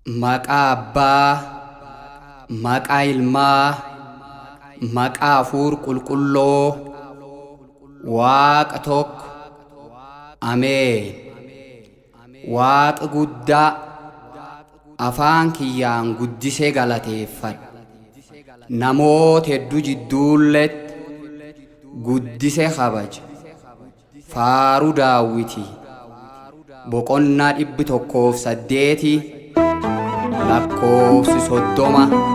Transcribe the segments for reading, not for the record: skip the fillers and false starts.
Maqaa Abbaa, maqaa Ilmaa, maqaa Hafuura Qulqulluu, Waaqa tokko. Ameen. Waaqa guddaa afaan kiyyaan guddisee galateeffadha. Namoota hedduu jidduulletti guddisee kabaja. Faaruu Daawwitii boqonnaa 108 lakkoofsi 30.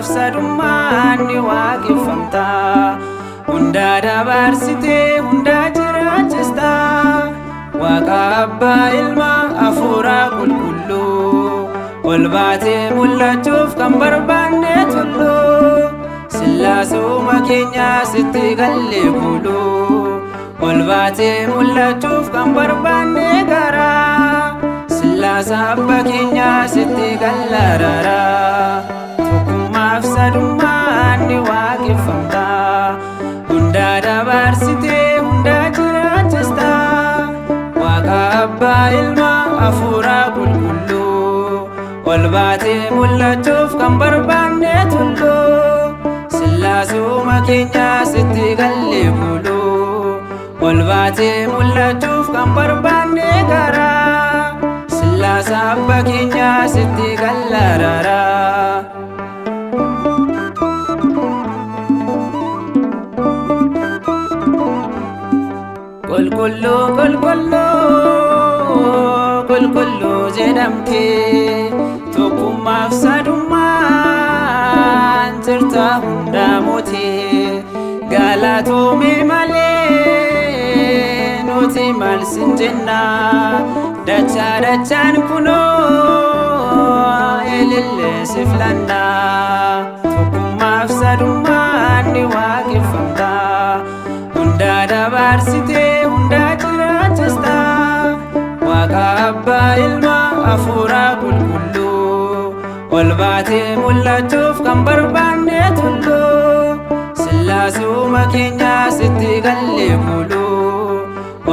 Sadumani waaqeffamta hunda dabarsite hunda jiraachista Waaqa Abbaa Ilmaa Hafuura Qulqulluu ol baatee mul'achuuf kan barbaanne tullu Sillaasuma keenya sitti galle kulu ol baatee mul'achuuf kan barbaanne gara Sillaasa Abbaa keenya sitti gallarara Sadumani waaqeffamta hunda dabarsite hunda jiraachista Waaqa Abbaa Ilmaa Hafuura Qulqulluu ol baatee mul'achuuf kan barbaanne tullu Sillaasuma keenya sitti galle kulu ol baatee mul'achuuf kan barbaanne gara Sillaasa Abbaa keenya sitti gallarara Qulqulluu jedhamte tokkummaaf sadummaan jirta hunda mootee galatoome malee nuti maal sin jenna dachaan kunoo elillee si filanna tokkummaaf sadummaan ni waaqeffamta hunda dabarsite hunda jiraachista Waaqa Abbaa Ilmaa Hafuura Qulqulluu ol baatee mul'achuuf kan barbaanne tullu Sillaasuma keenya sitti galle kulu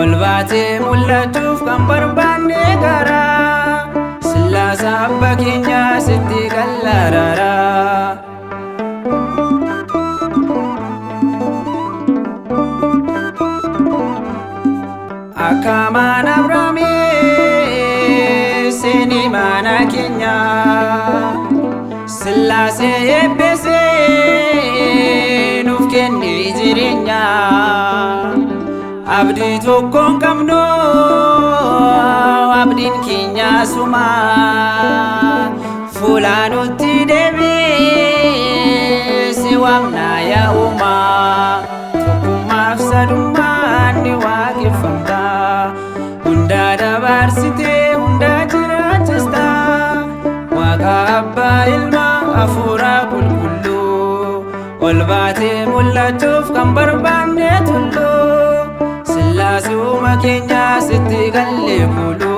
ol baatee mul'achuuf kan barbaanne gara Sillaasa Abbaa keenya sitti gallarara Akamaan Abrahaamii seenii mana keenya Sillaasee eebbisee nuuf kenne jireenya abdii tokko hin qabnu abdiin keenya suma fuula nutti deebi'ee si waamna yaa Uumaa tokkummaaf sadummaan ni waaqeffamta hunda dabarsite hunda jiraachista Waaqa Abbaa Ilmaa Hafuura Qulqulluu ol baatee mul'achuuf kan barbaanne tullu Sillaasuma keenya sitti galle kulu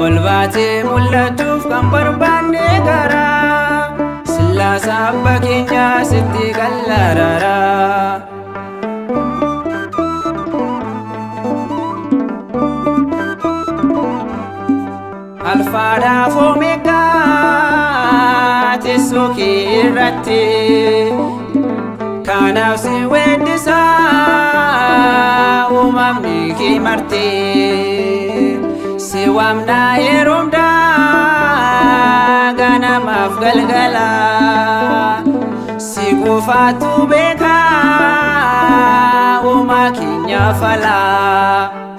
ol baatee mul'achuuf kan barbaanne gara Sillaasa Abbaa keenya sitti gallarara Alfaadhaaf Omeegaa teessoo kee irratti kanaaf si weeddisa uumamni kee martee si waamna yeroo hundaa ganamaaf galgala si qofaatu beeka uumaa keenya fala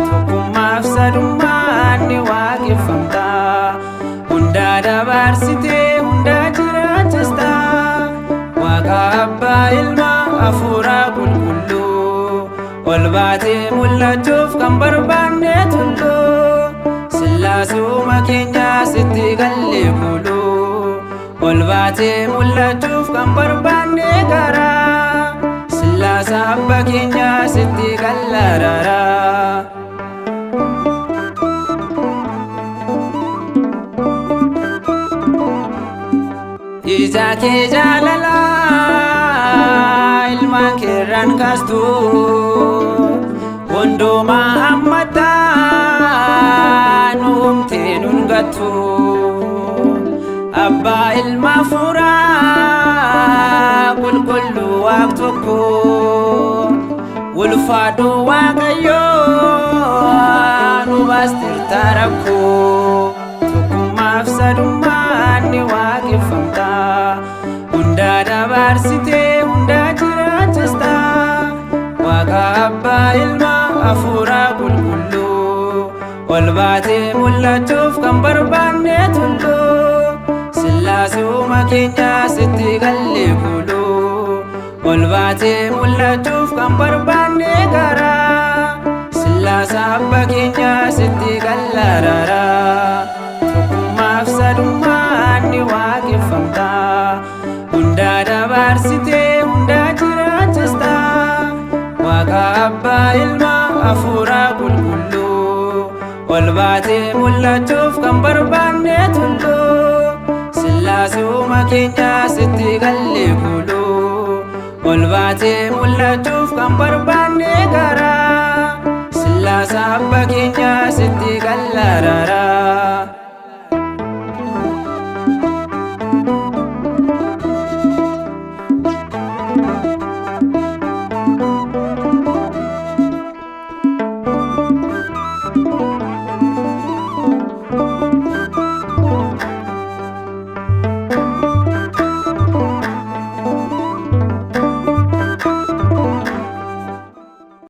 tokkummaaf sadummaan ni waaqeffamta hunda dabarsite hunda jiraachista Waaqa Abbaa Ilmaa Hafuura Qulqulluu ol baatee mul'achuuf kan barbaanne tullu Sillaasuma keenya sitti galle kulu ol baatee mul'achuuf kan barbaanne gara Sillaasa Abbaa keenya sitti gallarara Ijake jalala ilman keerran kaastu Wondoma ammata nuumte nun gattu Abba ilma fura qulqullu waaq tokko Ulfaadhu Waaqayyo nu baastirta rakko Tokkummaaf sadummaan ni waaqeffamta Hundaa dabarsite hundaa jiraachista Waaqa Abbaa ilma hafuura qulqulluu Ol baatee mul'achuuf kan barbaanne tullu Sillaasuma keenya sitti galle kulu Ol baatee mul'achuuf kan barbaanne gara Sillaasa Abbaa keenya sitti galla rara Tokkummaaf sadummaan ni waaqeffamta Hundaa dabarsite hundaa jiraachista Waaqa Abbaa ilma hafuura qulqulluu Ol baatee mul'achuuf kan barbaanne tullu Sillaasuma keenya sitti galle kulu Ol baatee mul'achuuf kan barbaanne